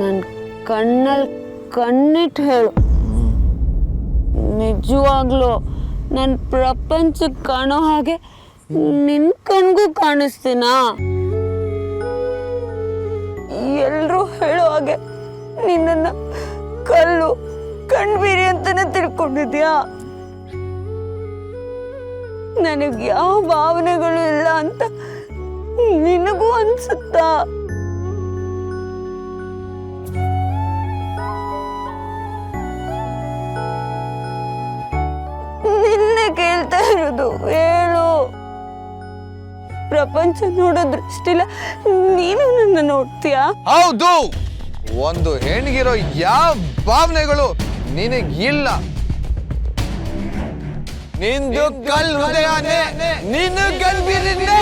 ನನ್ನ ಕಣ್ಣಲ್ಲಿ ಕಣ್ಣಿಟ್ಟು ಹೇಳು, ನಿಜವಾಗ್ಲೂ ನನ್ನ ಪ್ರಪಂಚಕ್ಕೆ ಕಾಣೋ ಹಾಗೆ ನಿನ್ನ ಕಣ್ಗೂ ಕಾಣಿಸ್ತೀನಾ? ಎಲ್ಲರೂ ಹೇಳೋ ಹಾಗೆ ನಿನ್ನನ್ನ ಕಲ್ಲು ಕಣ್ಬೀರಿ ಅಂತಾನೆ ತಿಳ್ಕೊಂಡಿದ್ಯಾ? ನನಗೆ ಯಾವ ಭಾವನೆಗಳು ಇಲ್ಲ ಅಂತ ನಿನಗೂ ಅನ್ಸುತ್ತಾ? ನಿನ್ನೆ ಕೇಳ್ತಾ ಇರೋದು, ಹೇಳು. ಪ್ರಪಂಚ ನೋಡೋ ದೃಷ್ಟಿಲ ನೀನು ನನ್ನ ನೋಡ್ತೀಯಾ? ಹೌದು, ಒಂದು ಹೆಣ್ಗಿರೋ ಯಾವ ಭಾವನೆಗಳು ನಿನಗಿಲ್ಲ. ನಿಂದು ಕಲ್ ಹೃದಯನೇ, ನೀನು ಗಲ್ಬೀರಿನೇ.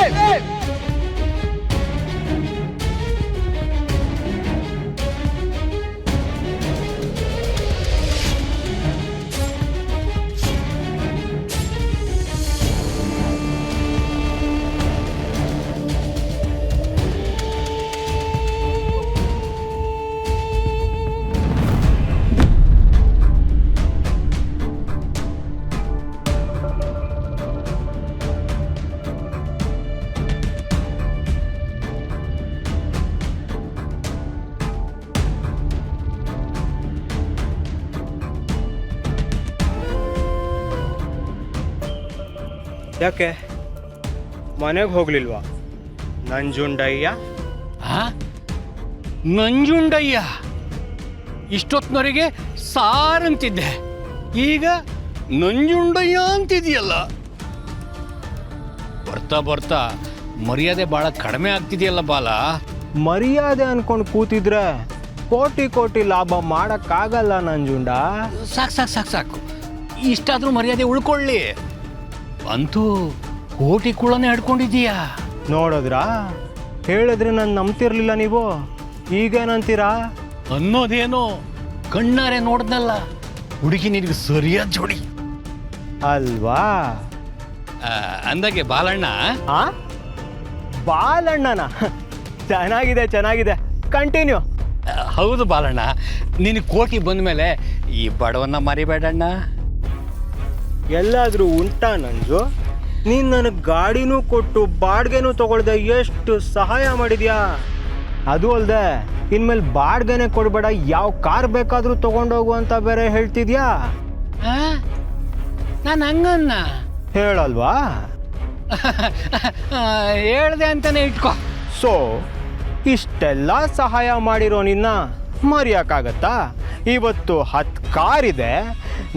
ಯಾಕೆ ಮನೆಗೆ ಹೋಗ್ಲಿಲ್ವಾ ನಂಜುಂಡಯ್ಯ? ನಂಜುಂಡಯ್ಯ ಇಷ್ಟೊತ್ತಿನವರೆಗೆ ಸಾರಂತಿದ್ದೆ, ಈಗ ನಂಜುಂಡಯ್ಯ ಅಂತಿದೆಯಲ್ಲ. ಬರ್ತಾ ಬರ್ತಾ ಮರ್ಯಾದೆ ಭಾಳ ಕಡಿಮೆ ಆಗ್ತಿದೆಯಲ್ಲ ಬಾಲ. ಮರ್ಯಾದೆ ಅನ್ಕೊಂಡು ಕೂತಿದ್ರೆ ಕೋಟಿ ಕೋಟಿ ಲಾಭ ಮಾಡಕ್ಕಾಗಲ್ಲ ನಂಜುಂಡ. ಸಾಕು ಸಾಕು ಸಾಕು ಸಾಕು, ಇಷ್ಟಾದ್ರೂ ಮರ್ಯಾದೆ ಉಳ್ಕೊಳ್ಳಿ. ಅಂತೂ ಕೋಟಿ ಕುಳನೆ ಹಿಡ್ಕೊಂಡಿದ್ದೀಯಾ. ನೋಡಿದ್ರಾ, ಹೇಳಿದ್ರೆ ನಾನು ನಂಬ್ತಿರ್ಲಿಲ್ಲ ನೀವು, ಈಗೇನಂತೀರಾ? ಅನ್ನೋದೇನೋ ಕಣ್ಣಾರೆ ನೋಡ್ದಲ್ಲ, ಹುಡುಗಿ ನಿನಗೆ ಸರಿಯಾದ ಜೋಡಿ ಅಲ್ವಾ? ಅಂದಾಗೆ ಬಾಲಣ್ಣ. ಬಾಲಣ್ಣನ ಚೆನ್ನಾಗಿದೆ ಚೆನ್ನಾಗಿದೆ, ಕಂಟಿನ್ಯೂ. ಹೌದು ಬಾಲಣ್ಣ, ನಿನಗೆ ಕೋಟಿ ಬಂದ ಮೇಲೆ ಈ ಬಡವನ್ನ ಮರಿಬೇಡಣ್ಣ. ಎಲ್ಲಾದ್ರೂ ಉಂಟಾ ನಂಜು? ನೀನು ನನಗೆ ಗಾಡಿನೂ ಕೊಟ್ಟು ಬಾಡ್ಗೆನೂ ತಗೊಳ್ದೆ ಎಷ್ಟು ಸಹಾಯ ಮಾಡಿದ್ಯಾ? ಅದು ಅಲ್ಲದೆ ಇನ್ಮೇಲೆ ಬಾಡ್ಗೆನೆ ಕೊಡಬೇಡ, ಯಾವ ಕಾರ್ ಬೇಕಾದರೂ ತಗೊಂಡೋಗು ಅಂತ ಬೇರೆ ಹೇಳ್ತಿದ್ಯಾ? ನಾನು ಹಂಗನ್ನ ಹೇಳಲ್ವಾ? ಹೇಳ್ದೆ ಅಂತಾನೆ ಇಟ್ಕೋ. ಸೊ ಇಷ್ಟೆಲ್ಲ ಸಹಾಯ ಮಾಡಿರೋ ನಿನ್ನ ಮರೆಯೋಕ್ಕಾಗತ್ತಾ? ಇವತ್ತು 10 ಕಾರಿದೆ,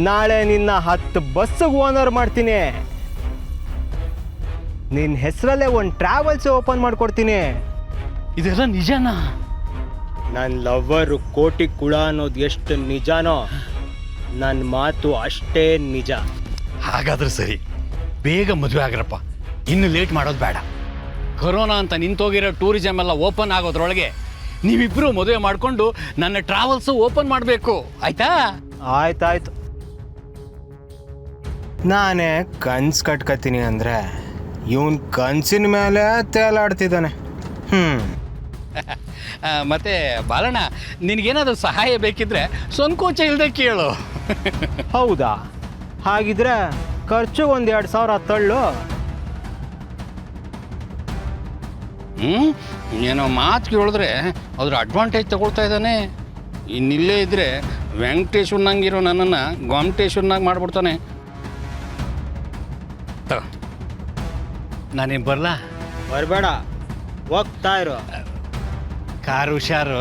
ನಾಳೆ ನಿನ್ನ 10 ಬಸ್ಸಿಗೆ ಓನರ್ ಮಾಡ್ತೀನಿ. ನಿನ್ನ ಹೆಸರಲ್ಲೇ ಒಂದು ಟ್ರಾವೆಲ್ಸ್ ಓಪನ್ ಮಾಡ್ಕೊಡ್ತೀನಿ. ಇದೆಲ್ಲ ನಿಜನಾ? ನನ್ನ ಲವ್ವರು ಕೋಟಿ ಕುಳ ಅನ್ನೋದು ಎಷ್ಟು ನಿಜಾನೋ ನನ್ನ ಮಾತು ಅಷ್ಟೇ ನಿಜ. ಹಾಗಾದ್ರೆ ಸರಿ, ಬೇಗ ಮದುವೆ ಆಗ್ರಪ್ಪ, ಇನ್ನು ಲೇಟ್ ಮಾಡೋದು ಬೇಡ. ಕೊರೋನಾ ಅಂತ ನಿಂತೋಗಿರೋ ಟೂರಿಸಮ್ ಎಲ್ಲ ಓಪನ್ ಆಗೋದ್ರೊಳಗೆ ನೀವಿಬ್ಬರು ಮದುವೆ ಮಾಡಿಕೊಂಡು ನನ್ನ ಟ್ರಾವೆಲ್ಸ್ ಓಪನ್ ಮಾಡಬೇಕು, ಆಯ್ತಾ? ಆಯ್ತಾಯ್ತು. ನಾನೇ ಕನ್ಸು ಕಟ್ಕೊತೀನಿ ಅಂದರೆ ಇವನ್ ಕನ್ಸಿನ ಮೇಲೆ ತೇಲಾಡ್ತಿದ್ದಾನೆ. ಮತ್ತೆ ಬಾಲಣ್ಣ, ನಿನಗೇನಾದರೂ ಸಹಾಯ ಬೇಕಿದ್ರೆ ಸಂಕೋಚ ಇಲ್ಲದೆ ಕೇಳು. ಹೌದಾ? ಹಾಗಿದ್ರೆ ಖರ್ಚು 1-2 ಸಾವಿರ ತಳ್ಳು. ಏನೋ ಮಾತು ಕೇಳಿದ್ರೆ ಅದ್ರ ಅಡ್ವಾಂಟೇಜ್ ತಗೊಳ್ತಾ ಇದ್ದಾನೆ. ಇನ್ನಿಲ್ಲೇ ಇದ್ದರೆ ವೆಂಕಟೇಶ್ವರನಂಗಿರೋ ನನ್ನನ್ನು ಗೋಮಟೇಶ್ವರನಾಗಿ ಮಾಡ್ಬಿಡ್ತಾನೆ. ನಾನೇನು ಬರಲಾ? ಬರಬೇಡ, ಹೋಗ್ತಾ ಇರೋ. ಕಾರು ಹುಷಾರು.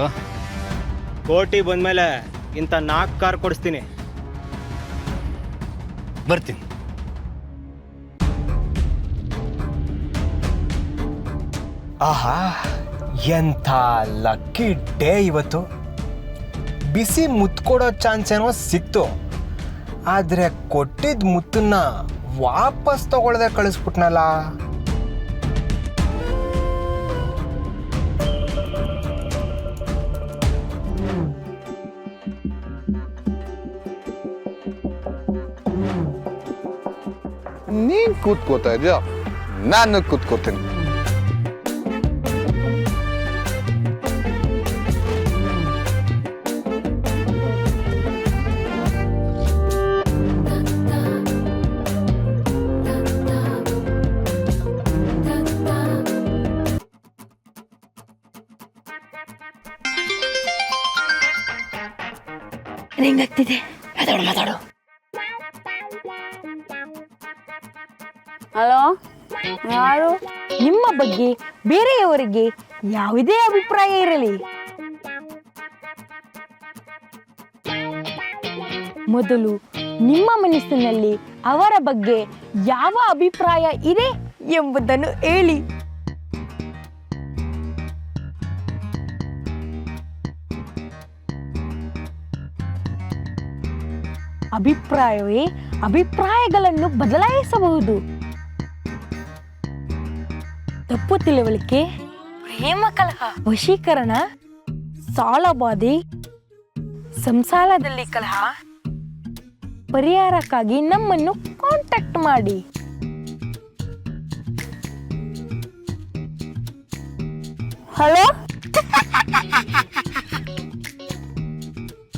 ಕೋಟಿ ಬಂದಮೇಲೆ ಇಂಥ 4 ಕಾರ್ ಕೊಡಿಸ್ತೀನಿ. ಬರ್ತೀನಿ. ಆಹಾ, ಎಂಥ ಲಕ್ಕಿ ಡೇ ಇವತ್ತು. ಬಿಸಿ ಮುತ್ತು ಕೊಡೋ ಚಾನ್ಸ್ ಏನೋ ಸಿಕ್ತು, ಆದರೆ ಕೊಟ್ಟಿದ್ದ ಮುತ್ತನ್ನ ವಾಪಸ್ ತಗೊಳ್ದೆ ಕಳಿಸ್ಬಿಟ್ನಲ್ಲ. ನೀನ್ ಕೂತ್ಕೋತಾ ಇದೆಯಾ, ನಾನು ಕೂತ್ಕೋತೀನಿ. ರಿಂಗ್ ಆಗ್ತಿದೆ. ಮಾತಾಡು. ಹಲೋ, ಯಾರು? ನಿಮ್ಮ ಬಗ್ಗೆ ಬೇರೆಯವರಿಗೆ ಯಾವುದೇ ಅಭಿಪ್ರಾಯ ಇರಲಿ, ಮೊದಲು ನಿಮ್ಮ ಮನಸ್ಸಿನಲ್ಲಿ ಅವರ ಬಗ್ಗೆ ಯಾವ ಅಭಿಪ್ರಾಯ ಇದೆ ಎಂಬುದನ್ನು ಹೇಳಿ. ಅಭಿಪ್ರಾಯವೇ ಅಭಿಪ್ರಾಯಗಳನ್ನು ಬದಲಾಯಿಸಬಹುದು. ತಪ್ಪು ತಿಳುವಳಿಕೆ, ಪ್ರೇಮ ಕಲಹ, ವಶೀಕರಣ, ಸಾಲಬಾಧೆ, ಸಂಸಾರದಲ್ಲಿ ಕಲಹ ಪರಿಹಾರಕ್ಕಾಗಿ ನಮ್ಮನ್ನು ಕಾಂಟ್ಯಾಕ್ಟ್ ಮಾಡಿ. ಹಲೋ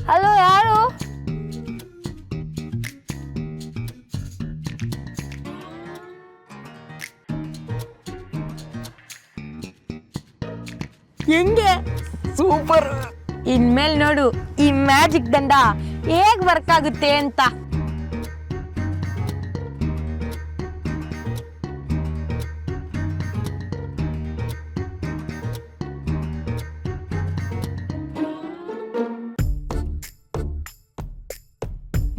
ಹಲೋ, ಯಾರು? ಹೆಂಗೆ? ಸೂಪರ್. ಇನ್ಮೇಲೆ ನೋಡು ಈ ಮ್ಯಾಜಿಕ್ ದಂಡ ಹೇಗ್ ವರ್ಕ್ ಆಗುತ್ತೆ ಅಂತ.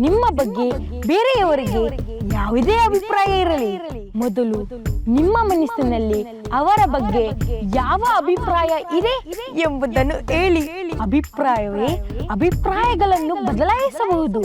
ನಿಮ್ಮ ಬಗ್ಗೆ ಬೇರೆಯವರಿಗೆ ಯಾವುದೇ ಅಭಿಪ್ರಾಯ ಇರಲಿ, ಮೊದಲು ನಿಮ್ಮ ಮನಸ್ಸಿನಲ್ಲಿ ಅವರ ಬಗ್ಗೆ ಯಾವ ಅಭಿಪ್ರಾಯ ಇದೆ ಎಂಬುದನ್ನು ಹೇಳಿ. ಅಭಿಪ್ರಾಯವೇ ಅಭಿಪ್ರಾಯಗಳನ್ನು ಬದಲಾಯಿಸಬಹುದು.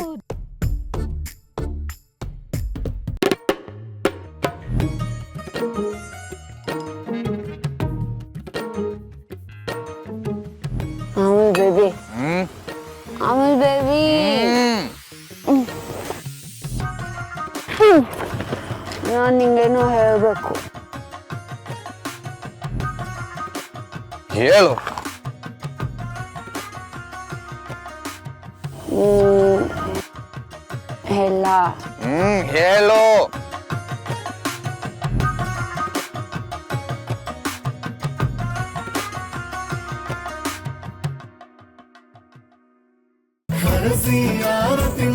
ನಾನು ನಿಂಗೇನೋ ಹೇಳಬೇಕು. ಹೇಳು. ಹೇಳ. ಹೇಳು. ಹರಸಿ ಆರತಿ